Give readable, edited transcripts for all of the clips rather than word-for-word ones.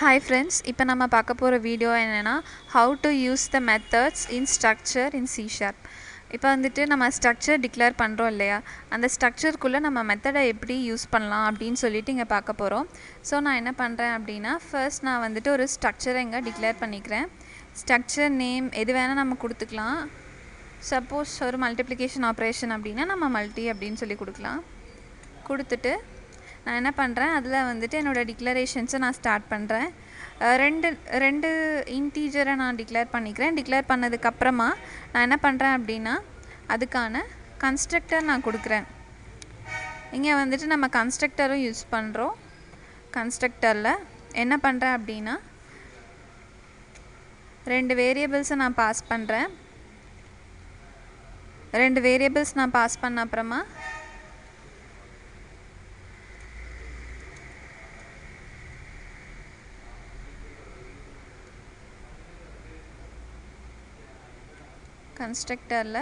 Hi friends, இப்போ நம்ம பார்க்க போகிற வீடியோ என்னென்னா how to use the methods in structure in C#. இப்போ வந்துட்டு நம்ம ஸ்ட்ரக்சர் டிக்ளேர் பண்ணுறோம் இல்லையா, அந்த ஸ்ட்ரக்சருக்குள்ளே நம்ம மெத்தடை எப்படி யூஸ் பண்ணலாம் அப்படின்னு சொல்லிட்டு இங்கே பார்க்க போகிறோம். ஸோ நான் என்ன பண்ணுறேன் அப்படின்னா, ஃபர்ஸ்ட் நான் வந்துட்டு ஒரு ஸ்ட்ரக்சரை இங்கே டிக்ளேர் பண்ணிக்கிறேன். ஸ்ட்ரக்சர் நேம் எது வேணால் நம்ம கொடுத்துக்கலாம். சப்போஸ் ஒரு மல்டிப்ளிகேஷன் ஆப்ரேஷன் அப்படின்னா நம்ம மல்டி அப்படின்னு சொல்லி கொடுக்கலாம். கொடுத்துட்டு நான் என்ன பண்ணுறேன், அதில் வந்துட்டு என்னோடய டிக்ளரேஷன்ஸை நான் ஸ்டார்ட் பண்ணுறேன். ரெண்டு இன்டீஜரை நான் டிக்ளேர் பண்ணிக்கிறேன். டிக்ளேர் பண்ணதுக்கப்புறமா நான் என்ன பண்ணுறேன் அப்படின்னா, அதுக்கான கன்ஸ்ட்ரக்டர் நான் கொடுக்குறேன். இங்கே வந்துட்டு நம்ம கன்ஸ்ட்ரக்டரும் யூஸ் பண்ணுறோம். கன்ஸ்ட்ரக்டரில் என்ன பண்ணுறேன் அப்படின்னா, ரெண்டு வேரியபிள்ஸை நான் பாஸ் பண்ணுறேன். ரெண்டு வேரியபிள்ஸ் நான் பாஸ் பண்ண அப்புறமா கன்ஸ்ட்ரக்டரில்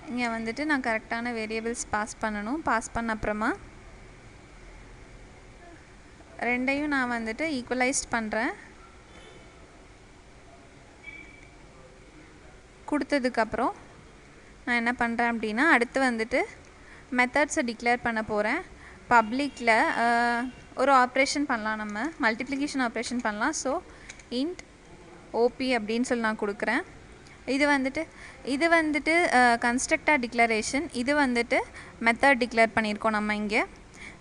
இங்கே வந்துட்டு நான் கரெக்டான வேரியபிள்ஸ் பாஸ் பண்ணணும். பாஸ் பண்ண அப்புறமா ரெண்டையும் நான் வந்துட்டு ஈக்குவலைஸ்ட் பண்ணுறேன். கொடுத்ததுக்கப்புறம் நான் என்ன பண்ணுறேன் அப்படின்னா, அடுத்து வந்துட்டு மெத்தட்ஸை டிக்ளேர் பண்ண போகிறேன். பப்ளிக்கில் ஒரு ஆப்ரேஷன் பண்ணலாம், நம்ம மல்டிப்ளிகேஷன் ஆப்ரேஷன் பண்ணலாம். ஸோ இன்ட் ஓபி அப்படின்னு சொல்லி நான் கொடுக்குறேன். இது வந்துட்டு கன்ஸ்ட்ரக்டர் டிக்ளரேஷன். இது வந்துட்டு மெத்தட் டிக்ளேர் பண்ணியிருக்கோம் நம்ம இங்கே.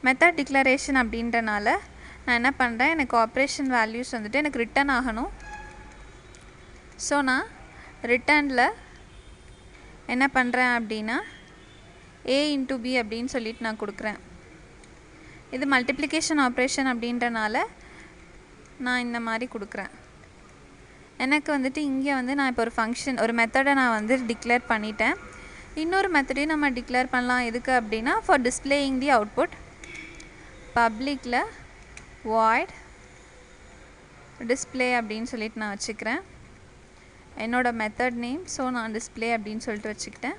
மெத்தட் டிக்ளரேஷன் அப்படின்றனால நான் என்ன பண்ணுறேன், எனக்கு ஆப்ரேஷன் வேல்யூஸ் வந்துட்டு எனக்கு ரிட்டன் ஆகணும். ஸோ நான் ரிட்டனில் என்ன பண்ணுறேன் அப்படின்னா, a into b அப்படின்னு சொல்லிட்டு நான் கொடுக்குறேன். இது மல்டிப்ளிகேஷன் ஆப்ரேஷன் அப்படின்றனால நான் இந்த மாதிரி கொடுக்குறேன். எனக்கு வந்துட்டு இங்கே வந்து நான் இப்போ ஒரு மெத்தடை நான் வந்து டிக்ளேர் பண்ணிட்டேன். இன்னொரு மெத்தடையும் நம்ம டிக்ளேர் பண்ணலாம். எதுக்கு அப்படின்னா, ஃபார் டிஸ்பிளேயிங் தி அவுட்புட். பப்ளிக்கில் வாய்ட் டிஸ்பிளே அப்படின்னு சொல்லிட்டு நான் வச்சுக்கிறேன். என்னோடய மெத்தட் நேம். ஸோ நான் டிஸ்பிளே அப்படின்னு சொல்லிட்டு வச்சுக்கிட்டேன்.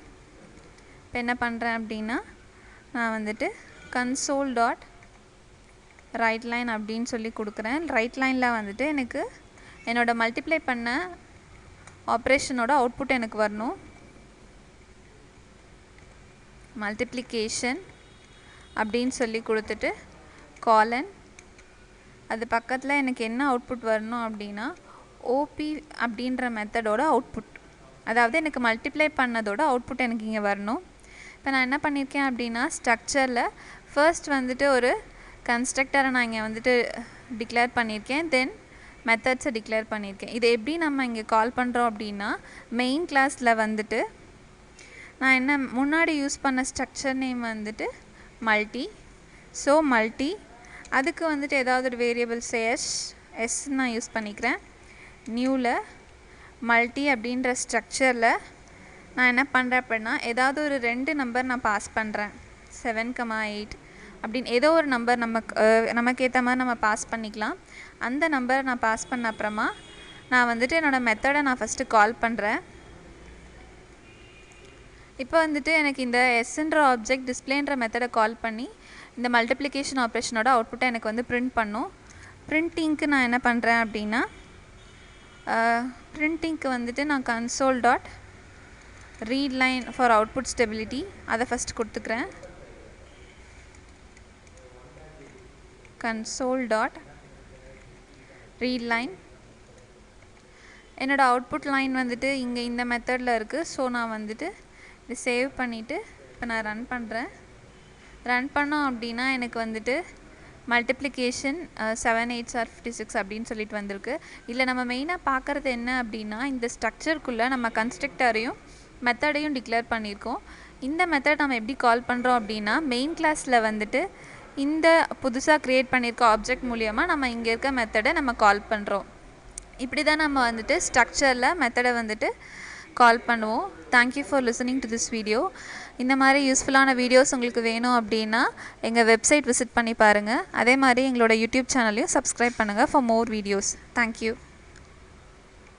இப்போ என்ன பண்ணுறேன் அப்படின்னா, நான் வந்துட்டு கன்சோல் டாட் ரைட் லைன் அப்படின்னு சொல்லி கொடுக்குறேன். ரைட் லைனில் வந்துட்டு எனக்கு என்னோட மல்டிப்ளை பண்ண ஆப்ரேஷனோட அவுட்புட் எனக்கு வரணும். மல்டிப்ளிகேஷன் அப்படின்னு சொல்லி கொடுத்துட்டு காலன், அது பக்கத்தில் எனக்கு என்ன அவுட்புட் வரணும் அப்படின்னா, ஓபி அப்படின்ற மெத்தடோட அவுட்புட், அதாவது எனக்கு மல்டிப்ளை பண்ணதோட அவுட்புட் எனக்கு இங்கே வரணும். இப்போ நான் என்ன பண்ணியிருக்கேன் அப்படின்னா, ஸ்ட்ரக்சரில் ஃபர்ஸ்ட் வந்துட்டு ஒரு கன்ஸ்ட்ரக்டரை நான் இங்கே வந்துட்டு டிக்ளேர் பண்ணியிருக்கேன். தென் மெத்தட்ஸை டிக்ளேர் பண்ணியிருக்கேன். இதை எப்படி நம்ம இங்கே கால் பண்ணுறோம் அப்படின்னா, மெயின் கிளாஸில் வந்துட்டு நான் என்ன முன்னாடி யூஸ் பண்ண ஸ்ட்ரக்சர் நேம் வந்துட்டு மல்டி. ஸோ மல்டி, அதுக்கு வந்துட்டு ஏதாவது ஒரு வேரியபிள்ஸ் எஸ் நான் யூஸ் பண்ணிக்கிறேன். நியூவில் மல்டி அப்படின்ற ஸ்ட்ரக்சரில் நான் என்ன பண்ணுறேன் அப்படின்னா, ஏதாவது ஒரு ரெண்டு நம்பர் நான் பாஸ் பண்ணுறேன். 7,8 அப்படின்னு ஏதோ ஒரு நம்பர் நமக்கு ஏற்ற மாதிரி நம்ம பாஸ் பண்ணிக்கலாம். அந்த நம்பரை நான் பாஸ் பண்ண அப்புறமா நான் வந்துட்டு என்னோடய மெத்தடை நான் ஃபஸ்ட்டு கால் பண்ணுறேன். இப்போ வந்துட்டு எனக்கு இந்த எஸ்ன்ற ஆப்ஜெக்ட் டிஸ்பிளேன்ற மெத்தடை கால் பண்ணி இந்த மல்டிப்ளிகேஷன் ஆப்ரேஷனோட அவுட்புட்டை எனக்கு வந்து பிரிண்ட் பண்ணும். பிரிண்டிங்க்கு நான் என்ன பண்ணுறேன் அப்படின்னா, பிரிண்டிங்க்கு வந்துட்டு நான் console dot read line for output stability அதை ஃபஸ்ட் கொடுத்துக்கிறேன். console dot read line. என்னோட அவுட்புட் லைன் வந்துட்டு இங்கே இந்த மெத்தடில் இருக்குது. ஸோ நான் வந்துட்டு இது சேவ் பண்ணிவிட்டு இப்போ நான் ரன் பண்ணுறேன். ரன் பண்ணோம் அப்படின்னா எனக்கு வந்துட்டு மல்டிப்ளிகேஷன் 7 8 56 அப்படின்னு சொல்லிட்டு வந்திருக்கு. இல்லை நம்ம மெயினாக பார்க்குறது என்ன அப்படின்னா, இந்த ஸ்ட்ரக்சருக்குள்ளே நம்ம கன்ஸ்ட்ரக்டரையும் மெத்தடையும் டிக்ளேர் பண்ணியிருக்கோம். இந்த மெத்தட் நம்ம எப்படி கால் பண்ணுறோம் அப்படின்னா, மெயின் கிளாஸில் வந்துட்டு இந்த புதுசாக க்ரியேட் பண்ணியிருக்க ஆப்ஜெக்ட் மூலியமாக நம்ம இங்கே இருக்க மெத்தடை நம்ம கால் பண்ணுறோம். இப்படி தான் நம்ம வந்துட்டு ஸ்ட்ரக்சரில் மெத்தடை வந்துட்டு கால் பண்ணுவோம். Thank you for listening to this video. இந்த மாதிரி யூஸ்ஃபுல்லான வீடியோஸ் உங்களுக்கு வேணும் அப்படின்னா எங்கள் வெப்சைட் விசிட் பண்ணி பாருங்கள். அதே மாதிரி எங்களோட யூடியூப் சேனலையும் சப்ஸ்கிரைப் பண்ணுங்கள் ஃபார் மோர் வீடியோஸ். தேங்க்யூ.